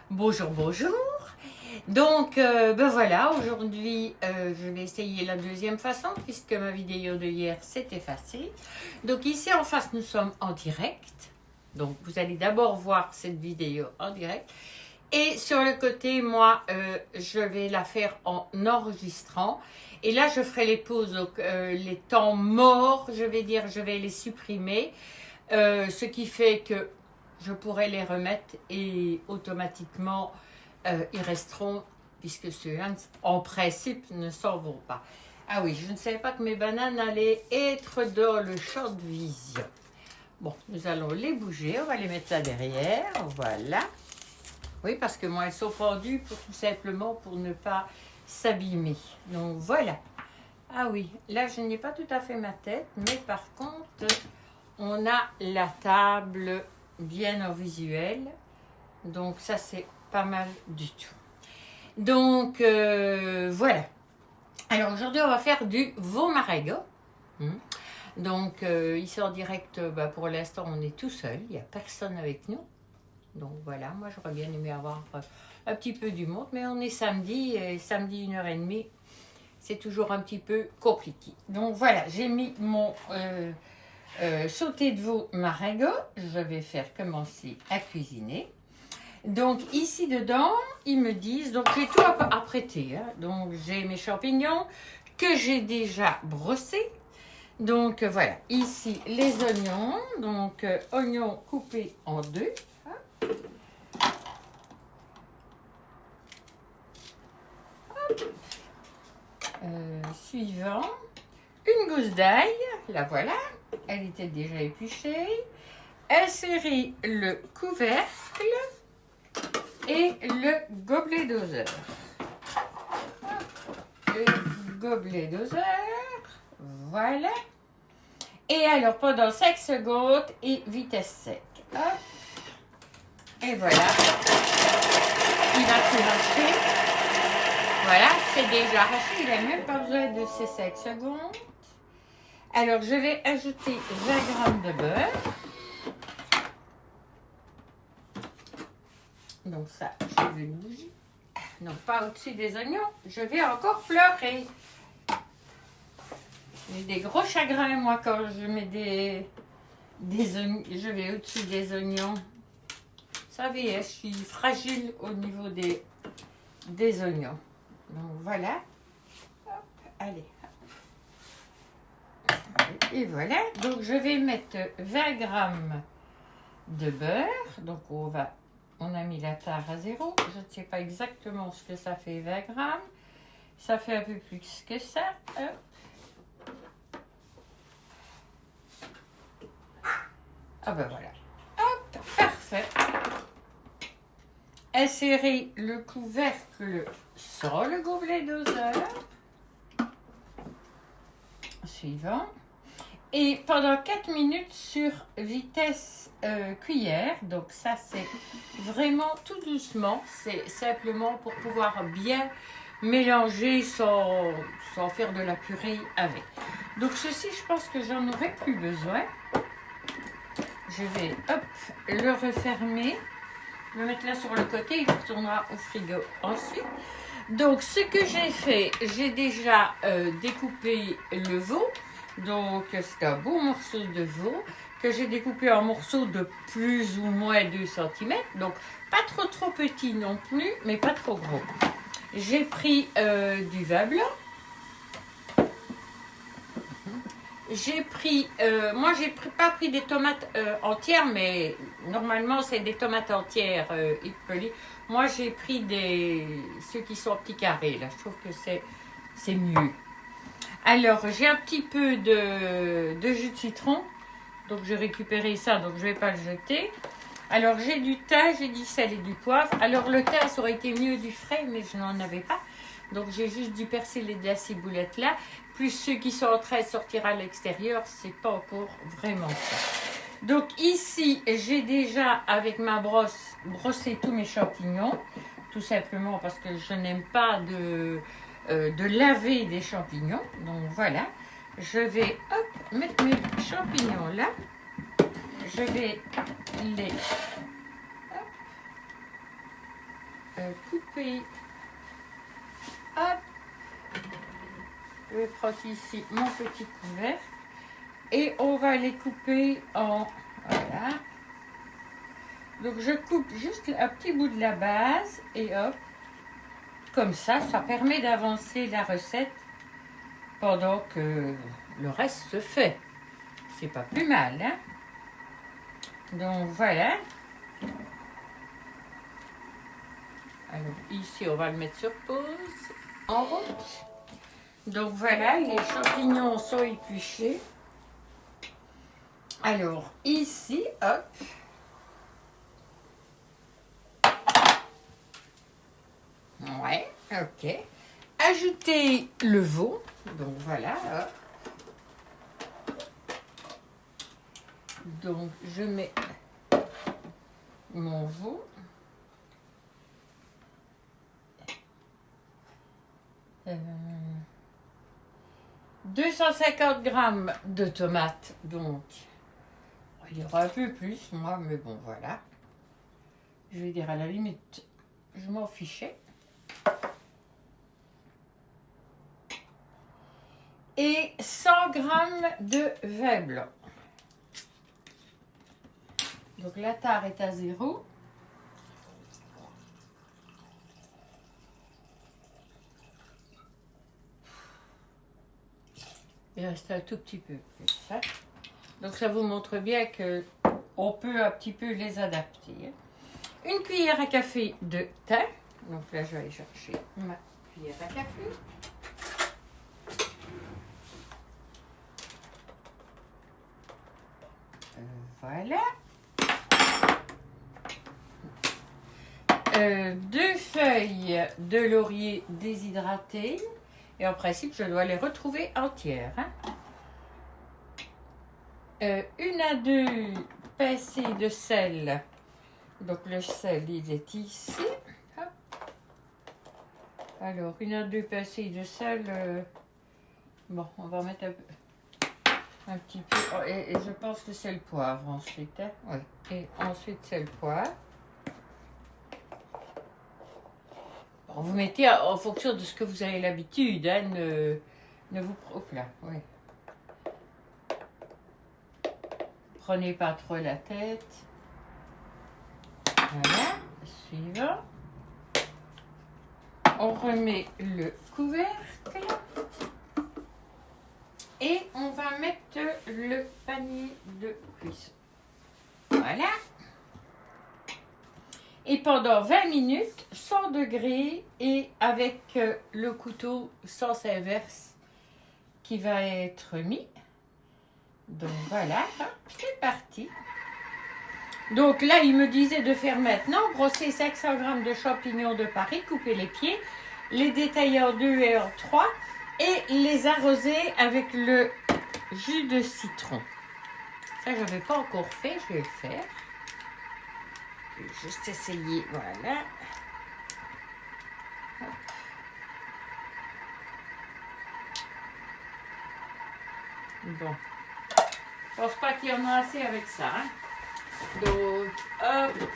Bonjour, bonjour. Donc, ben voilà, aujourd'hui, je vais essayer la deuxième façon, puisque ma vidéo de hier s'est effacée. Donc ici en face, nous sommes en direct. Donc vous allez d'abord voir cette vidéo en direct. Et sur le côté, moi, je vais la faire en enregistrant. Et là, je ferai les pauses, donc les temps morts, je vais dire, je vais les supprimer. Ce qui fait que je pourrai les remettre et automatiquement, ils resteront, puisque ceux-là, en principe, ne s'en vont pas. Ah oui, je ne savais pas que mes bananes allaient être dans le champ de vision. Bon, nous allons les bouger, on va les mettre là derrière, voilà. Oui, parce que moi, elles sont pendues tout simplement pour ne pas s'abîmer. Donc voilà. Ah oui, là, je n'ai pas tout à fait ma tête, mais par contre, on a la table bien en visuel. Donc ça, c'est pas mal du tout. Donc, voilà. Alors aujourd'hui, on va faire du veau marago. Donc, ici en direct, pour l'instant, on est tout seul. Il n'y a personne avec nous. Donc voilà, moi j'aurais bien aimé avoir un petit peu du monde, mais on est samedi, et samedi 1h30, c'est toujours un petit peu compliqué. Donc voilà, j'ai mis mon sauté de veau marago. Je vais faire commencer à cuisiner. Donc ici dedans, ils me disent, donc j'ai tout apprêté. Donc j'ai mes champignons que j'ai déjà brossés. Donc voilà, ici les oignons, donc oignons coupés en deux. Suivant, une gousse d'ail, la voilà, elle était déjà épluchée. Insérer le couvercle et le gobelet doseur. Le gobelet doseur, voilà. Et alors pendant 5 secondes et vitesse sec. Hop. Et voilà, il va tout arracher. Voilà, c'est déjà arraché, il n'a même pas besoin de ces 5 secondes. Alors, je vais ajouter 20 g de beurre. Donc ça, je vais le bouger. Non, pas au-dessus des oignons, je vais encore pleurer. J'ai des gros chagrins, moi, quand je mets des oignons, je vais au-dessus des oignons. Vous savez, je suis fragile au niveau des oignons. Donc voilà. Hop, allez. Et voilà. Donc je vais mettre 20 g de beurre. Donc on a mis la tare à 0. Je ne sais pas exactement ce que ça fait 20 g. Ça fait un peu plus que ça. Hop. Ah ben voilà. Hop, parfait. Insérer le couvercle sur le gobelet doseur. Suivant. Et pendant 4 minutes sur vitesse cuillère. Donc ça, c'est vraiment tout doucement. C'est simplement pour pouvoir bien mélanger sans faire de la purée avec. Donc ceci, je pense que j'en aurai plus besoin. Je vais, hop, le refermer. Le mettre là sur le côté, il retournera au frigo ensuite. Donc ce que j'ai fait, j'ai déjà découpé le veau. Donc c'est un beau morceau de veau que j'ai découpé en morceaux de plus ou moins 2 cm. Donc pas trop petit non plus, mais pas trop gros. J'ai pris du vin blanc. J'ai pris, moi j'ai pas pris des tomates entières, mais normalement c'est des tomates entières épelées. Moi j'ai pris ceux qui sont en petits carrés, là, je trouve que c'est mieux. Alors j'ai un petit peu de jus de citron, donc j'ai récupéré ça, donc je ne vais pas le jeter. Alors j'ai du thym, j'ai du sel et du poivre. Alors le thym, ça aurait été mieux du frais, mais je n'en avais pas. Donc j'ai juste du persil et de la ciboulette là. Plus ceux qui sont en train de sortir à l'extérieur, c'est pas encore vraiment ça. Donc ici, j'ai déjà avec ma brosse brossé tous mes champignons. Tout simplement parce que je n'aime pas de laver des champignons. Donc voilà. Je vais mettre mes champignons là. Je vais les couper. Hop. Je frotte ici mon petit couvercle. Et on va les couper en... Voilà. Donc je coupe juste un petit bout de la base et hop. Comme ça permet d'avancer la recette pendant que le reste se fait. C'est pas plus mal, hein? Donc voilà. Alors ici, on va le mettre sur pause. En route. Donc voilà, les champignons sont épluchés. Alors ici, hop. Ouais, ok. Ajoutez le veau. Donc voilà, hop. Donc je mets mon veau. 250 grammes de tomates, donc il y aura un peu plus, moi, mais bon, voilà. Je vais dire à la limite, je m'en fichais. Et 100 grammes de vin blanc. Donc la tare est à 0. Il reste un tout petit peu plus. Hein. Donc ça vous montre bien que on peut un petit peu les adapter. Une cuillère à café de thym. Donc là, je vais aller chercher ma cuillère à café. Voilà. 2 feuilles de laurier déshydratées. Et en principe, je dois les retrouver entières. Hein. 1 à 2 pincées de sel. Donc le sel, il est ici. Hop. Alors, 1 à 2 pincées de sel. Bon, on va mettre un petit peu. Oh, et je pense que c'est le poivre ensuite. Hein. Oui. Et ensuite, c'est le poivre. Bon, vous mettez en fonction de ce que vous avez l'habitude. Hein, ne vous... Hop là, oui. Prenez pas trop la tête. Voilà, suivant. On remet le couvercle. Et on va mettre le panier de cuisson. Voilà. Et pendant 20 minutes, 100 degrés et avec le couteau sens inverse qui va être mis. Donc voilà, c'est parti. Donc là, il me disait de faire maintenant, brosser 500 g de champignons de Paris, couper les pieds, les détailler en 2 et en 3 et les arroser avec le jus de citron. Ça, je n'avais pas encore fait, je vais le faire. Je vais juste essayer, voilà. Hop. Bon. Je pense pas qu'il y en a assez avec ça. Hein. Donc, hop.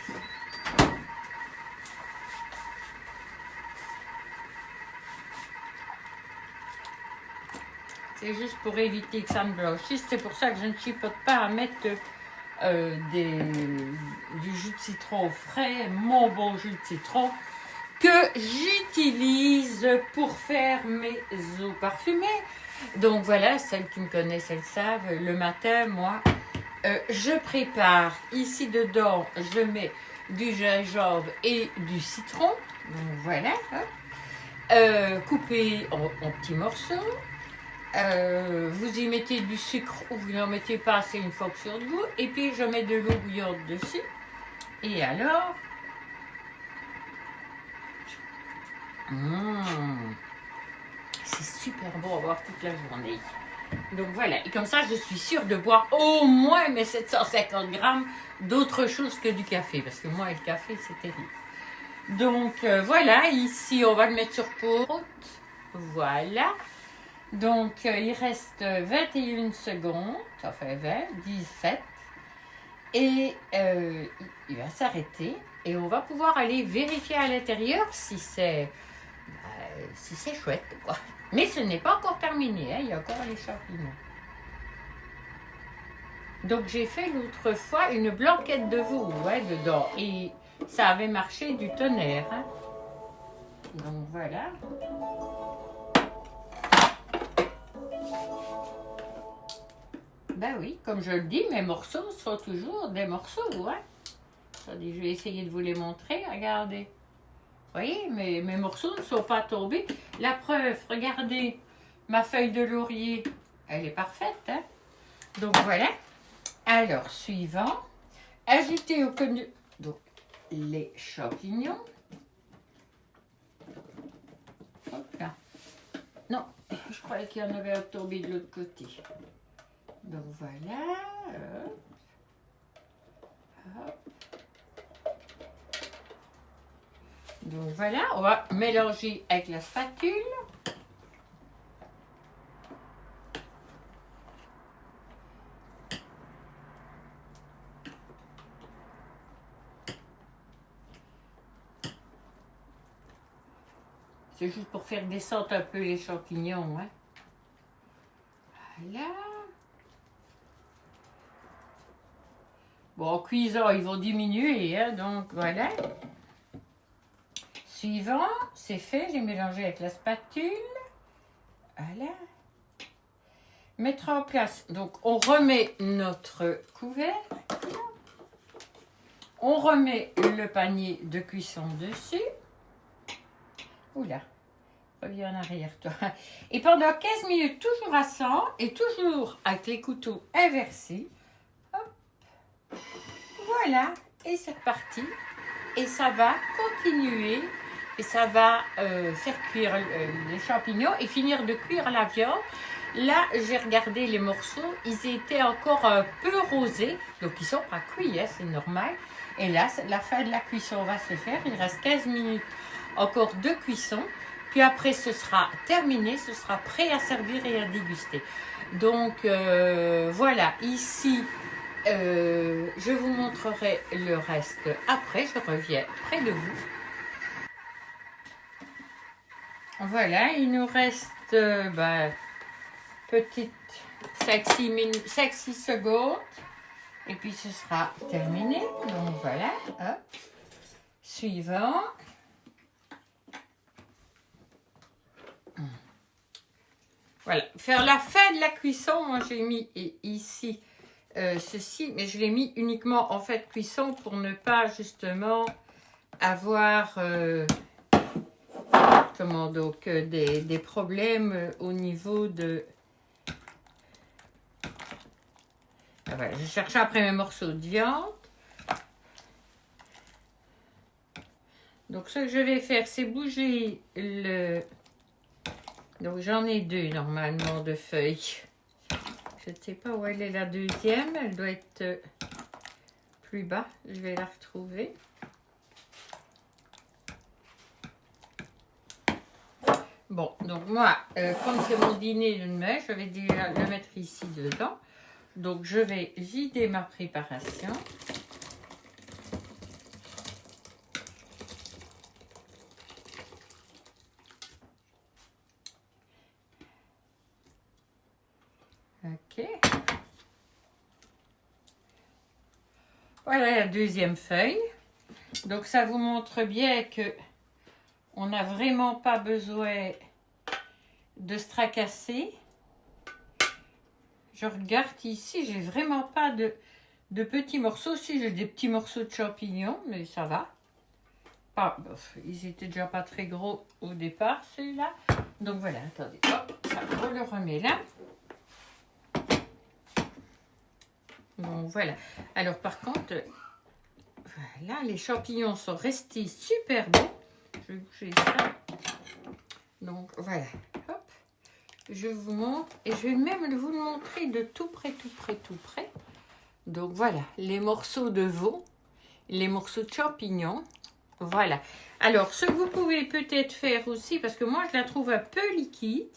C'est juste pour éviter que ça me blanchisse. C'est pour ça que je ne chipote pas à mettre du jus de citron frais, mon bon jus de citron, que j'utilise pour faire mes eaux parfumées. Donc voilà, celles qui me connaissent, elles savent. Le matin, moi, je prépare. Ici dedans, je mets du gingembre et du citron. Donc voilà. Coupé en petits morceaux. Vous y mettez du sucre ou vous n'en mettez pas, c'est une fonction de goût. Et puis je mets de l'eau bouillante dessus. Et alors, c'est super bon à boire toute la journée. Donc voilà, et comme ça je suis sûre de boire au moins mes 750 grammes d'autre chose que du café. Parce que moi, le café, c'est terrible. Donc voilà, ici on va le mettre sur pause. Voilà. Donc il reste 21 secondes, enfin 20, 17. Et il va s'arrêter et on va pouvoir aller vérifier à l'intérieur si c'est chouette, quoi. Mais ce n'est pas encore terminé, hein, il y a encore les champignons. Donc j'ai fait l'autre fois une blanquette de veau, ouais, dedans, et ça avait marché du tonnerre, hein. Donc voilà. Ben oui, comme je le dis, mes morceaux sont toujours des morceaux, hein. Attendez, je vais essayer de vous les montrer, regardez. Vous voyez, mes morceaux ne sont pas tombés. La preuve, regardez, ma feuille de laurier, elle est parfaite, hein. Donc voilà. Alors, suivant, ajouter au connu donc les champignons. Hop là. Non, je croyais qu'il y en avait un tombé de l'autre côté. Donc voilà. Hop. Hop. Donc voilà, on va mélanger avec la spatule. C'est juste pour faire descendre un peu les champignons, hein. Voilà. Bon, en cuisant, ils vont diminuer, hein, donc voilà. Suivant, c'est fait, j'ai mélangé avec la spatule. Voilà. Mettre en place, donc on remet notre couvercle. On remet le panier de cuisson dessus. Oula, reviens en arrière toi. Et pendant 15 minutes, toujours à 100 et toujours avec les couteaux inversés. Hop. Voilà, et c'est reparti. Et ça va continuer et ça va faire cuire les champignons et finir de cuire la viande. Là, j'ai regardé les morceaux, ils étaient encore un peu rosés, donc ils ne sont pas cuits, hein, c'est normal. Et là, la fin de la cuisson va se faire, il reste 15 minutes encore de cuisson. Puis après, ce sera terminé, ce sera prêt à servir et à déguster. Donc, voilà, ici, je vous montrerai le reste après, je reviens près de vous. Voilà, il nous reste petite 5-6 secondes et puis ce sera terminé. Donc voilà, hop. Suivant. Voilà, faire la fin de la cuisson, moi j'ai mis ici ceci, mais je l'ai mis uniquement en fait cuisson pour ne pas justement avoir des problèmes au niveau de... Ah, voilà, je cherchais après mes morceaux de viande. Donc ce que je vais faire, c'est bouger le... Donc j'en ai deux normalement de feuilles. Je ne sais pas où elle est la deuxième. Elle doit être plus bas. Je vais la retrouver. Bon, donc moi, comme c'est mon dîner demain, je vais déjà le mettre ici dedans. Donc je vais vider ma préparation. Ok. Voilà la deuxième feuille. Donc ça vous montre bien que on n'a vraiment pas besoin de se tracasser. Je regarde ici, j'ai vraiment pas de petits morceaux. Si j'ai des petits morceaux de champignons, mais ça va. Ils étaient déjà pas très gros au départ, celui-là. Donc voilà, attendez, hop, ça, on le remet là. Bon, voilà. Alors par contre, voilà, les champignons sont restés super bons. Je vais bouger ça. Donc voilà, hop. Je vous montre et je vais même vous le montrer de tout près, tout près, tout près. Donc voilà, les morceaux de veau, les morceaux de champignons. Voilà. Alors, ce que vous pouvez peut-être faire aussi, parce que moi je la trouve un peu liquide,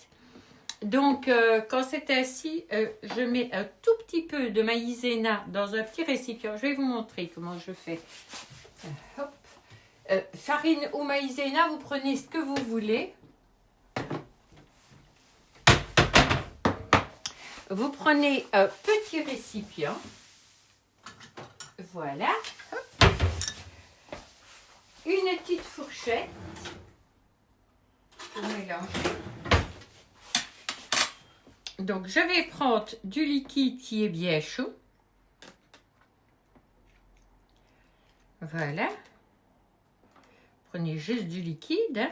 Donc, quand c'est ainsi, je mets un tout petit peu de maïzena dans un petit récipient. Je vais vous montrer comment je fais. Hop. Farine ou maïzena, vous prenez ce que vous voulez. Vous prenez un petit récipient. Voilà. Hop. Une petite fourchette. Pour mélanger. Donc, je vais prendre du liquide qui est bien chaud. Voilà. Prenez juste du liquide. Hein.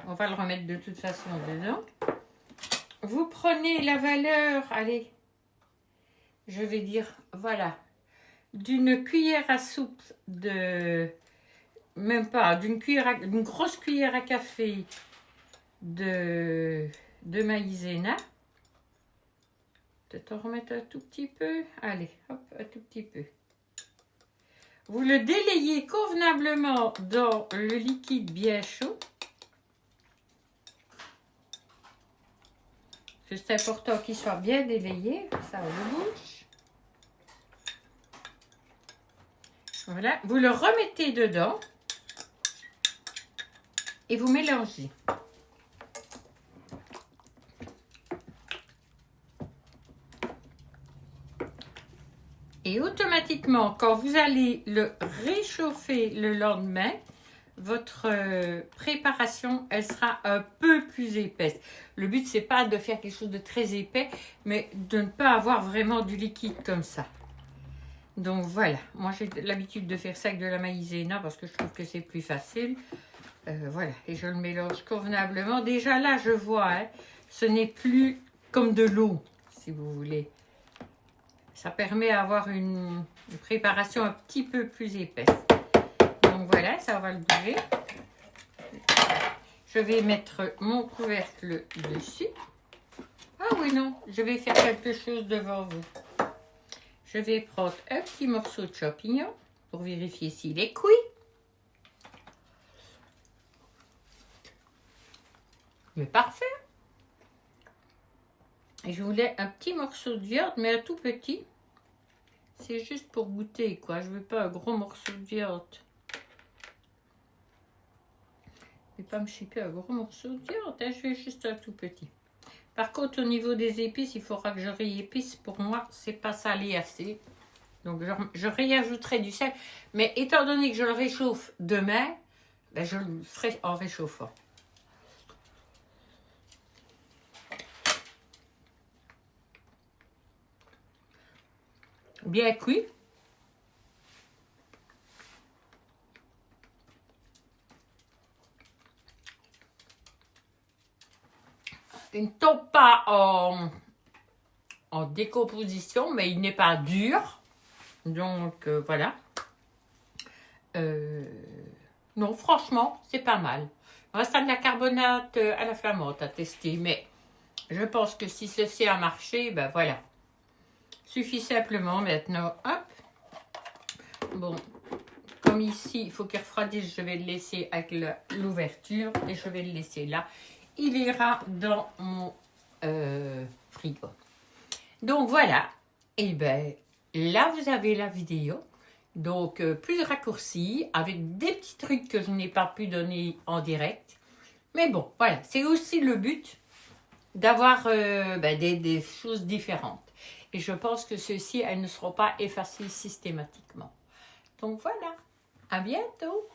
On va le remettre de toute façon dedans. Vous prenez la valeur, allez, je vais dire, voilà, d'une cuillère à soupe de, même pas, d'une grosse cuillère à café de maïzena. Peut-être en remettre un tout petit peu. Allez, hop, un tout petit peu. Vous le délayez convenablement dans le liquide bien chaud. C'est important qu'il soit bien délayé, ça le bouche. Voilà, vous le remettez dedans et vous mélangez. Et automatiquement, quand vous allez le réchauffer le lendemain, votre préparation, elle sera un peu plus épaisse. Le but, c'est pas de faire quelque chose de très épais, mais de ne pas avoir vraiment du liquide comme ça. Donc voilà, moi j'ai l'habitude de faire ça avec de la maïzena parce que je trouve que c'est plus facile. Voilà, et je le mélange convenablement. Déjà là, je vois, hein, ce n'est plus comme de l'eau, si vous voulez. Ça permet d'avoir une préparation un petit peu plus épaisse. Donc voilà, ça va le bouger. Je vais mettre mon couvercle dessus. Ah oui, non, je vais faire quelque chose devant vous. Je vais prendre un petit morceau de champignon pour vérifier s'il est cuit. Mais parfait. Et je voulais un petit morceau de viande, mais un tout petit. C'est juste pour goûter, quoi. Je veux pas un gros morceau de viande. Je vais pas me chipper un gros morceau de viande, hein. Je vais juste un tout petit. Par contre, au niveau des épices, il faudra que je réépice. Pour moi, c'est pas salé assez. Donc, je réajouterai du sel. Mais étant donné que je le réchauffe demain, ben, je le ferai en réchauffant. Bien cuit. Il ne tombe pas en décomposition, mais il n'est pas dur. Donc, voilà. Non, franchement, c'est pas mal. Il reste de la carbonate à la flamande à tester, mais je pense que si ceci a marché, ben voilà. Suffit simplement maintenant, hop. Bon, comme ici, il faut qu'il refroidisse, je vais le laisser avec l'ouverture et je vais le laisser là. Il ira dans mon frigo. Donc voilà, et ben là vous avez la vidéo. Donc plus raccourci, avec des petits trucs que je n'ai pas pu donner en direct. Mais bon, voilà, c'est aussi le but d'avoir des choses différentes. Et je pense que ceux-ci, elles ne seront pas effacées systématiquement. Donc voilà, à bientôt!